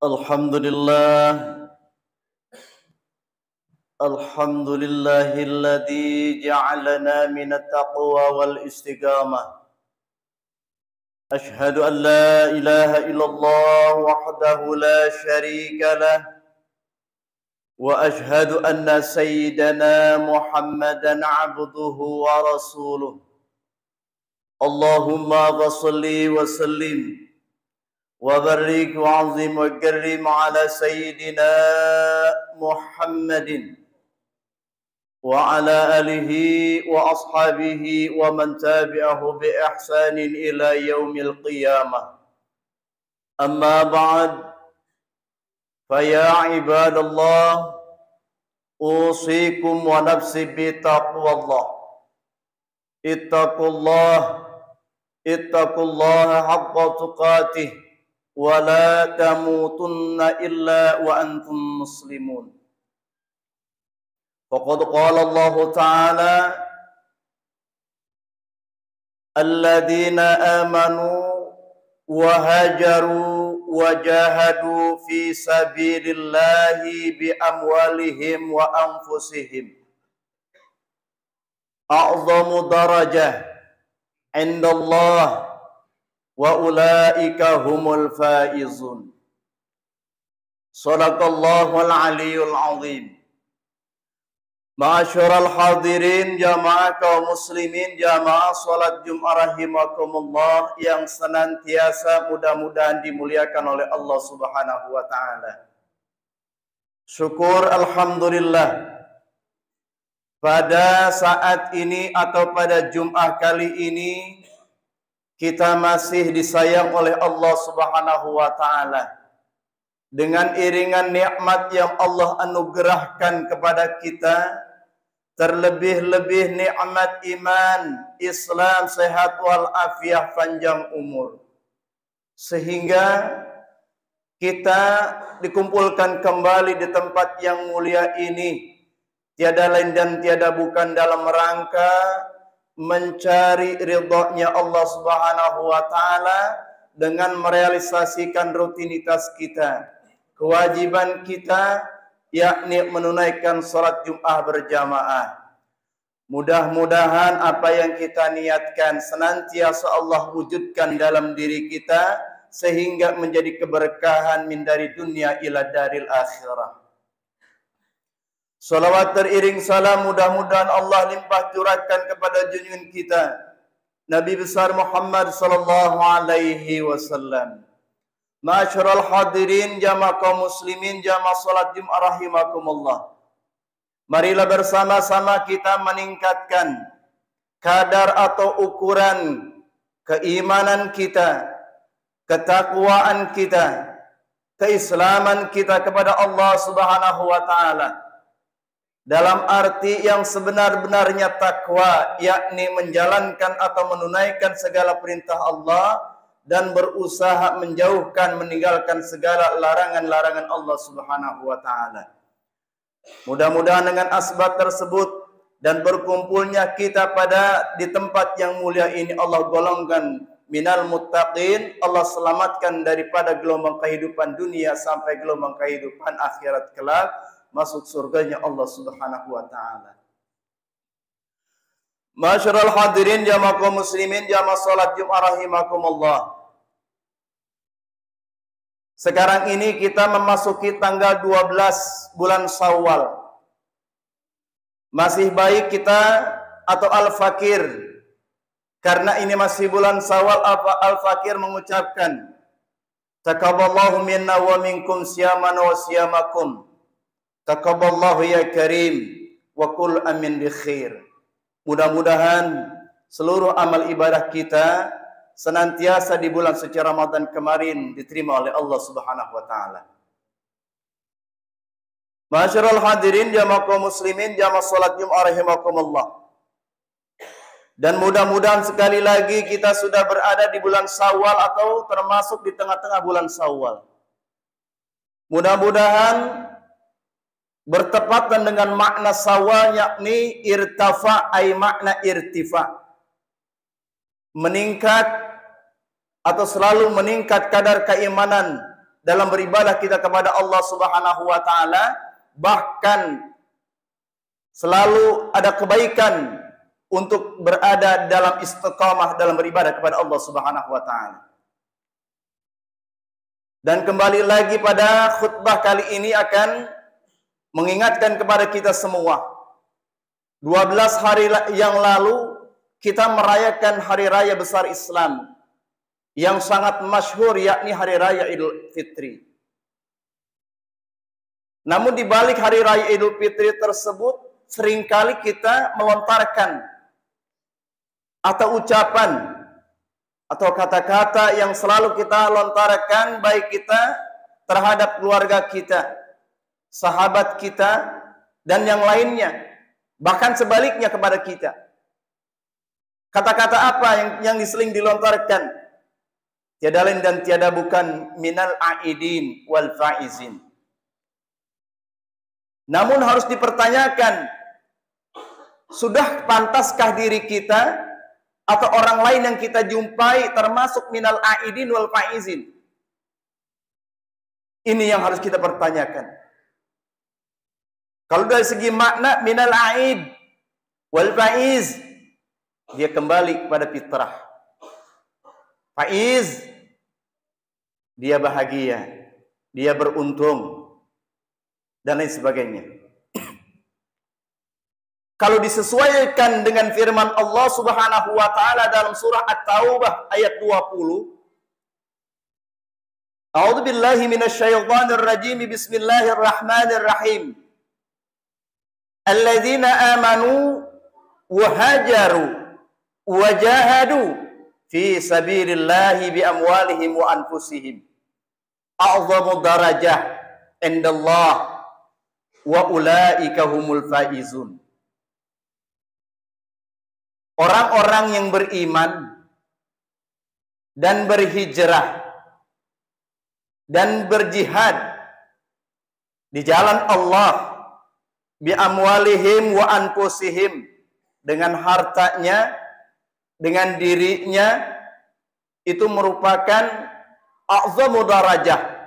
Alhamdulillah, alhamdulillahilladzi ja'alana minat taqwa wal istiqamah. Ashhadu an la ilaha illallah wahdahu la syarika lah wa ashhadu anna sayyidana Muhammadan abduhu wa rasuluh. Allahumma shalli wa sallim وبارك وعظم وكرم على سيدنا محمد وعلى آله وأصحابه ومن تابعه بإحسان إلى يوم القيامة أما بعد فيا عباد الله أوصيكم ونفسي بتقوى الله اتقوا الله حق تقاته ولا تموتن إلا وأنتم مسلمون فقد قال الله تعالى الذين آمنوا وهاجروا وجاهدوا في سبيل الله بأموالهم وأنفسهم أعظم درجة عند الله wa ulaika humul faizun. Shadaqallahul aliyul azim. Ma'asyiral hadirin jamaah kaum muslimin jamaah salat Jumat rahimakumullah yang senantiasa mudah-mudahan dimuliakan oleh Allah Subhanahu wa taala. Syukur alhamdulillah pada saat ini atau pada Jumat kali ini kita masih disayang oleh Allah Subhanahu wa taala dengan iringan nikmat yang Allah anugerahkan kepada kita, terlebih-lebih nikmat iman, Islam, sehat wal afiah, panjang umur, sehingga kita dikumpulkan kembali di tempat yang mulia ini tiada lain dan tiada bukan dalam rangka mencari ridhonya Allah Subhanahu wa taala dengan merealisasikan rutinitas kita, kewajiban kita, yakni menunaikan salat Jumat berjamaah. Mudah-mudahan apa yang kita niatkan senantiasa Allah wujudkan dalam diri kita sehingga menjadi keberkahan min dari dunia ila daril akhirah. Salawat teriring salam mudah-mudahan Allah limpah curahkan kepada junjungan kita Nabi besar Muhammad sallallahu alaihi wasallam. Ma'asyiral hadirin jamaah kaum muslimin jamaah salat Jumat rahimakumullah. Marilah bersama-sama kita meningkatkan kadar atau ukuran keimanan kita, ketakwaan kita, keislaman kita kepada Allah Subhanahu wa taala. Dalam arti yang sebenar-benarnya takwa, yakni menjalankan atau menunaikan segala perintah Allah dan berusaha menjauhkan, meninggalkan segala larangan-larangan Allah Subhanahu wa taala. Mudah-mudahan dengan asbab tersebut dan berkumpulnya kita di tempat yang mulia ini Allah golongkan minal muttaqin, Allah selamatkan daripada gelombang kehidupan dunia sampai gelombang kehidupan akhirat kelak, masuk surganya Allah Subhanahu wa taala. Masyarul hadirin jamaah kaum muslimin jamaah salat Jumat rahimakumullah. Sekarang ini kita memasuki tanggal 12 bulan Syawal. Masih baik kita atau al-fakir, karena ini masih bulan Syawal, al-fakir mengucapkan taqabbalallahu minna wa minkum siyamana wa siyamakum. Taqabbalallahu ya karim wa kul amin bi khair. Mudah-mudahan seluruh amal ibadah kita senantiasa di bulan suci Ramadan kemarin diterima oleh Allah Subhanahu wa taala. Masyarul hadirin jamaah kaum muslimin jamaah salat Jumat rahimakumullah. Dan mudah-mudahan sekali lagi kita sudah berada di bulan Syawal atau termasuk di tengah-tengah bulan Syawal. Mudah-mudahan bertepatan dengan makna Syawal, yakni irtafa, ay makna irtifa, meningkat atau selalu meningkat kadar keimanan dalam beribadah kita kepada Allah Subhanahu wa taala, bahkan selalu ada kebaikan untuk berada dalam istiqamah dalam beribadah kepada Allah Subhanahu wa taala. Dan kembali lagi pada khutbah kali ini akan mengingatkan kepada kita semua. 12 hari yang lalu kita merayakan hari raya besar Islam yang sangat masyhur, yakni hari raya Idul Fitri. Namun di balik hari raya Idul Fitri tersebut seringkali kita melontarkan atau ucapan atau kata-kata yang selalu kita lontarkan, baik kita terhadap keluarga kita, sahabat kita, dan yang lainnya, bahkan sebaliknya kepada kita. Kata-kata apa yang sering dilontarkan? Tiada lain dan tiada bukan minal aidin wal faizin. Namun harus dipertanyakan, sudah pantaskah diri kita atau orang lain yang kita jumpai termasuk minal aidin wal faizin? Ini yang harus kita pertanyakan. Kalau dari segi makna minal aid wal faiz, dia kembali kepada fitrah. Faiz, dia bahagia, dia beruntung, dan lain sebagainya. Kalau disesuaikan dengan firman Allah Subhanahu wa taala dalam surah At-Taubah ayat 20. A'udzu billahi minasyaitonir rajim. Bismillahirrahmanirrahim. Alladzina amanu wa hajaru wa jahadu fi sabilillahi bi amwalihim wa anfusihim. A'dhamu darajah indallah wa ulaika humul faizun. Orang-orang yang beriman dan berhijrah dan berjihad di jalan Allah bi amwalihim wa anfusihim, dengan hartanya, dengan dirinya, itu merupakan a'zamu darajah,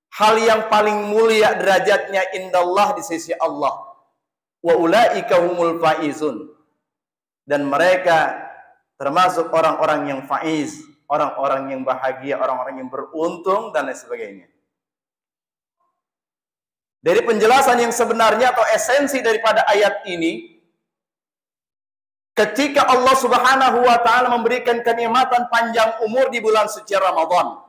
hal yang paling mulia derajatnya indallah di sisi Allah. Wa ulaika humul faizun. Dan mereka termasuk orang-orang yang faiz, orang-orang yang bahagia, orang-orang yang beruntung, dan lain sebagainya. Dari penjelasan yang sebenarnya atau esensi daripada ayat ini, ketika Allah Subhanahu wa taala memberikan kenikmatan panjang umur di bulan suci Ramadan.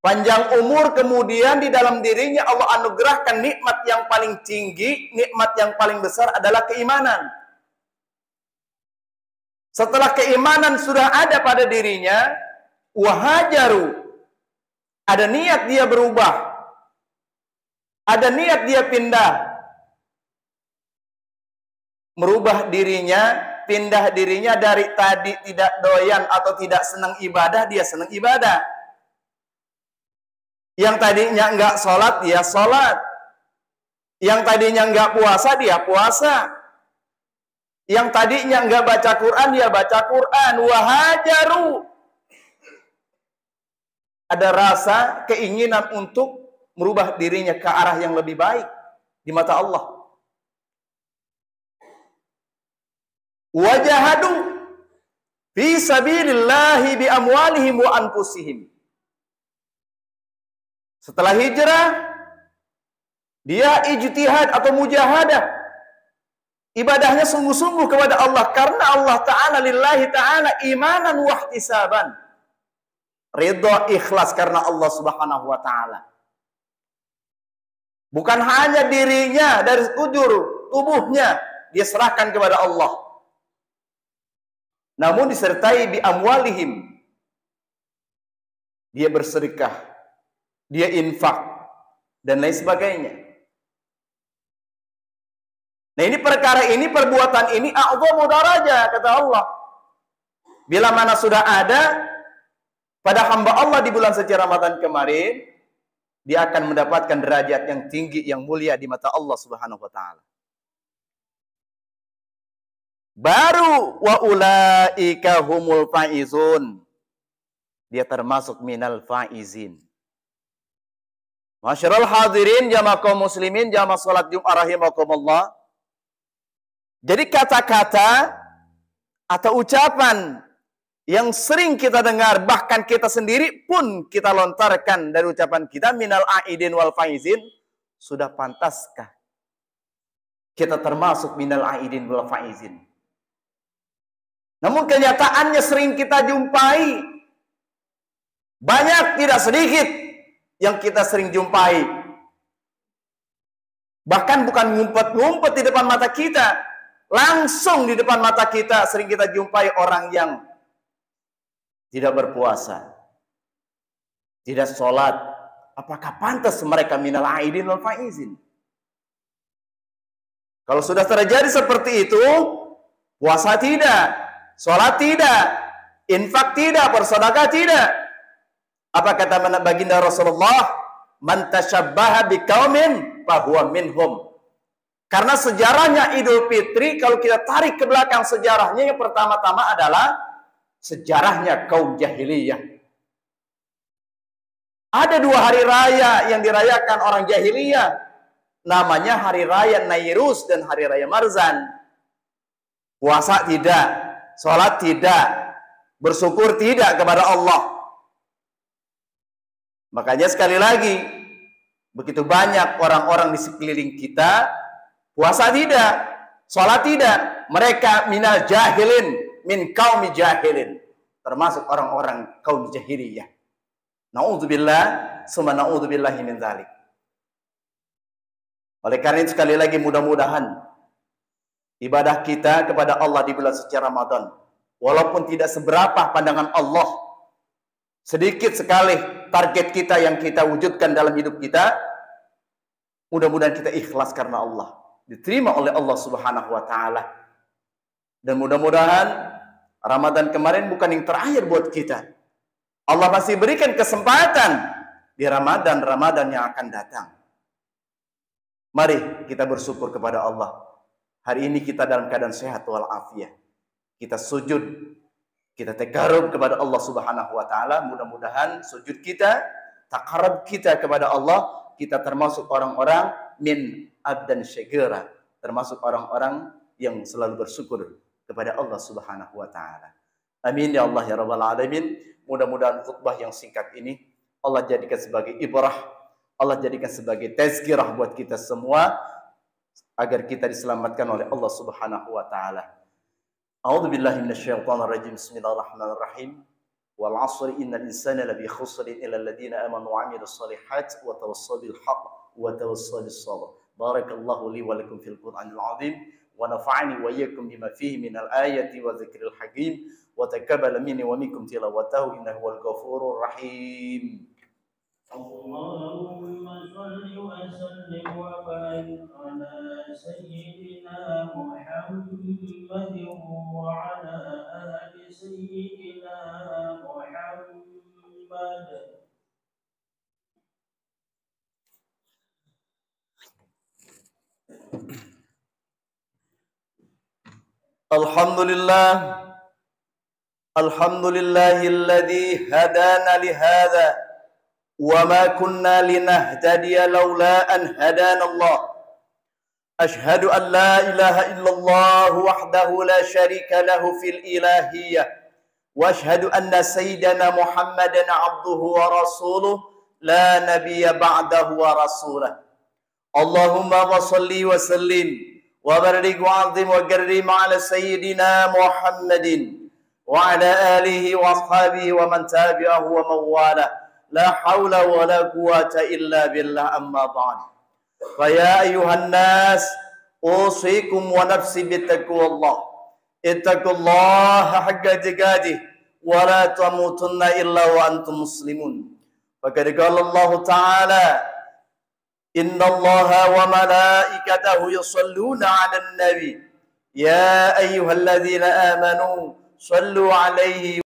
Panjang umur, kemudian di dalam dirinya Allah anugerahkan nikmat yang paling tinggi, nikmat yang paling besar adalah keimanan. Setelah keimanan sudah ada pada dirinya, wahajaru, ada niat dia berubah, ada niat dia pindah, merubah dirinya, pindah dirinya dari tadi tidak doyan atau tidak senang ibadah, dia senang ibadah. Yang tadinya enggak sholat, dia sholat. Yang tadinya enggak puasa, dia puasa. Yang tadinya enggak baca Quran, dia baca Quran. Wahajaru, ada rasa keinginan untuk merubah dirinya ke arah yang lebih baik di mata Allah. Wajahadu fi sabilillahi bi amwalihim wa anfusihim. Setelah hijrah, dia ijtihad atau mujahadah. Ibadahnya sungguh-sungguh kepada Allah, karena Allah Ta'ala lillahi ta'ala imanan wa ihtisaban. Ridha, ikhlas karena Allah Subhanahu wa ta'ala. Bukan hanya dirinya, dari ujur tubuhnya dia serahkan kepada Allah, namun disertai bi amwalihim, dia bersedekah, dia infak, dan lain sebagainya. Nah, ini perkara ini, perbuatan ini a'dhamu darajah, kata Allah. Bila mana sudah ada pada hamba Allah di bulan suci Ramadan kemarin, dia akan mendapatkan derajat yang tinggi, yang mulia di mata Allah Subhanahu wa taala. Baru wa ulaika humul faizun. dia termasuk minal faizin. Masyarul hadirin jamaah kaum muslimin, jamaah salat Jumat rahimakumullah. Jadi kata-kata atau ucapan yang sering kita dengar, bahkan kita sendiri pun kita lontarkan dari ucapan kita, minal aidin wal faizin, sudah pantaskah kita termasuk minal aidin wal faizin? Namun kenyataannya sering kita jumpai, banyak tidak sedikit yang kita sering jumpai. Bahkan bukan ngumpet-ngumpet di depan mata kita, langsung di depan mata kita sering kita jumpai orang yang tidak berpuasa, tidak sholat. Apakah pantas mereka minal aidin wal faizin? Kalau sudah terjadi seperti itu, puasa tidak, sholat tidak, infak tidak, bersedekah tidak. Apa kata baginda Rasulullah? Man tasyabbaha biqaumin fahuwa minhum. Karena sejarahnya Idul Fitri, kalau kita tarik ke belakang sejarahnya, yang pertama-tama adalah sejarahnya kaum jahiliyah. Ada 2 hari raya yang dirayakan orang jahiliyah. Namanya hari raya Nairuz dan hari raya Marzan. Puasa tidak, sholat tidak, bersyukur tidak kepada Allah. Makanya sekali lagi, begitu banyak orang-orang di sekeliling kita, puasa tidak, sholat tidak, mereka minal jahilin, min qaumi jahilin, termasuk orang-orang kaum jahiliyah. Na'udzubillah, summa na'udzubillahi min dzalik. Oleh karena itu sekali lagi, mudah-mudahan ibadah kita kepada Allah di bulan suci Ramadan, walaupun tidak seberapa pandangan Allah, sedikit sekali target kita yang kita wujudkan dalam hidup kita, mudah-mudahan kita ikhlas karena Allah, diterima oleh Allah Subhanahu wa taala. Dan mudah-mudahan Ramadan kemarin bukan yang terakhir buat kita. Allah masih berikan kesempatan di Ramadan yang akan datang. Mari kita bersyukur kepada Allah. Hari ini kita dalam keadaan sehat walafiat. Kita sujud, kita takarrub kepada Allah Subhanahu wa taala. Mudah-mudahan sujud kita, takarrub kita kepada Allah, kita termasuk orang-orang min abdan syagira, termasuk orang-orang yang selalu bersyukur kepada Allah Subhanahu wa taala. Amin ya Allah ya rabbal alamin. Mudah-mudahan khutbah yang singkat ini Allah jadikan sebagai ibrah, Allah jadikan sebagai tazkirah buat kita semua, agar kita diselamatkan oleh Allah Subhanahu wa taala. A'udzu billahi minasyaitonir rajim. Bismillahirrahmanirrahim. Wal 'ashri innal insana lafi khusrin illa alladziina aamanu wa 'amilus shalihaati wa tawassaw bil haqq wa tawassaw bis sabr. Barakallahu li wa lakum fil Qur'anil 'azim wa nafa'ani wa iyyakum bima fihi minal ayati wa dzikril hakim wa taqabbala minni wa minkum tilawatahu innahu wal ghafurur rahim. Allahumma shalli wa sallim wa barik ala sayyidina Muhammadin wa ala ali sayyidina Muhammad. Alhamdulillah, alhamdulillahilladzi hadana li hadza وما كنا لنهتدي لولا أن هدانا الله أشهد أن لا إله إلا الله وحده لا شريك له في الإلهية وأشهد أن سيدنا محمدا عبده ورسوله لا نبي بعده ورسوله اللهم صل وسلم وبارك وعظم وكرم على سيدنا محمد وعلى آله وأصحابه ومن تبعه ومن والاه لا حول ولا قوة إلا بالله أما بعد فيا أيها الناس أوصيكم ونفسي بتقوى الله اتقوا الله حق تقاته ولا تموتن إلا وأنتم مسلمون فقد قال الله تعالى إن الله وملائكته يصلون على النبي يا أيها الذين آمنوا صلوا عليه